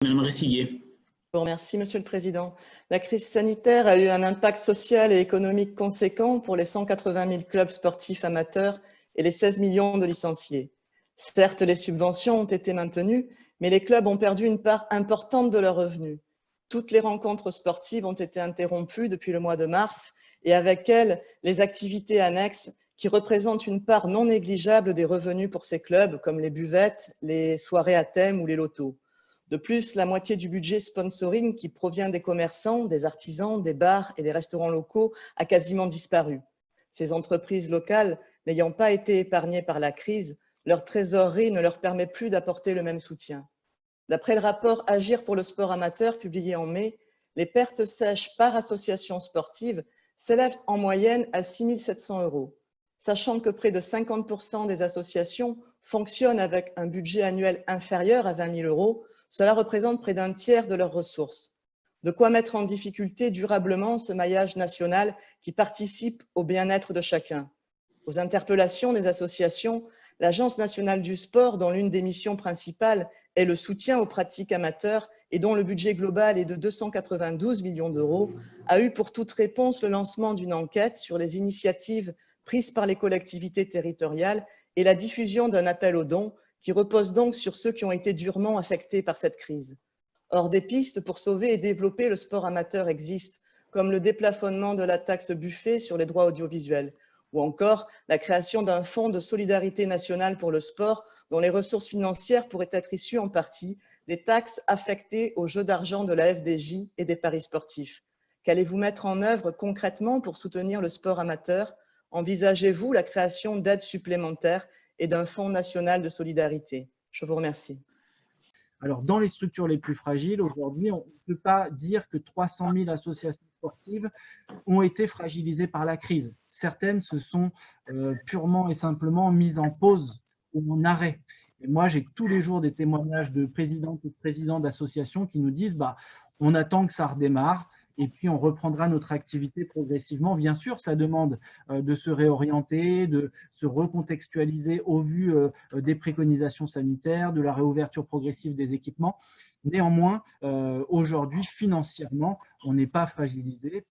Madame Ressillier. Je vous remercie, Monsieur le Président. La crise sanitaire a eu un impact social et économique conséquent pour les 180 000 clubs sportifs amateurs et les 16 millions de licenciés. Certes, les subventions ont été maintenues, mais les clubs ont perdu une part importante de leurs revenus. Toutes les rencontres sportives ont été interrompues depuis le mois de mars et avec elles, les activités annexes qui représentent une part non négligeable des revenus pour ces clubs, comme les buvettes, les soirées à thème ou les lotos. De plus, la moitié du budget sponsoring qui provient des commerçants, des artisans, des bars et des restaurants locaux a quasiment disparu. Ces entreprises locales, n'ayant pas été épargnées par la crise, leur trésorerie ne leur permet plus d'apporter le même soutien. D'après le rapport Agir pour le sport amateur publié en mai, les pertes sèches par association sportive s'élèvent en moyenne à 6 700 €. Sachant que près de 50% des associations fonctionnent avec un budget annuel inférieur à 20 000 €, cela représente près d'un tiers de leurs ressources. De quoi mettre en difficulté durablement ce maillage national qui participe au bien-être de chacun. Aux interpellations des associations, l'Agence nationale du sport, dont l'une des missions principales est le soutien aux pratiques amateurs et dont le budget global est de 292 millions d'euros, a eu pour toute réponse le lancement d'une enquête sur les initiatives prises par les collectivités territoriales et la diffusion d'un appel aux dons qui repose donc sur ceux qui ont été durement affectés par cette crise. Or, des pistes pour sauver et développer le sport amateur existent, comme le déplafonnement de la taxe Buffet sur les droits audiovisuels, ou encore la création d'un fonds de solidarité nationale pour le sport, dont les ressources financières pourraient être issues en partie des taxes affectées aux jeux d'argent de la FDJ et des paris sportifs. Qu'allez-vous mettre en œuvre concrètement pour soutenir le sport amateur? Envisagez-vous la création d'aides supplémentaires et d'un fonds national de solidarité? Je vous remercie. Alors, dans les structures les plus fragiles, aujourd'hui, on ne peut pas dire que 300 000 associations sportives ont été fragilisées par la crise. Certaines se sont purement et simplement mises en pause ou en arrêt. Et moi, j'ai tous les jours des témoignages de présidentes et de présidents d'associations qui nous disent on attend que ça redémarre et puis on reprendra notre activité progressivement. Bien sûr, ça demande de se réorienter, de se recontextualiser au vu des préconisations sanitaires, de la réouverture progressive des équipements. Néanmoins, aujourd'hui, financièrement, on n'est pas fragilisé.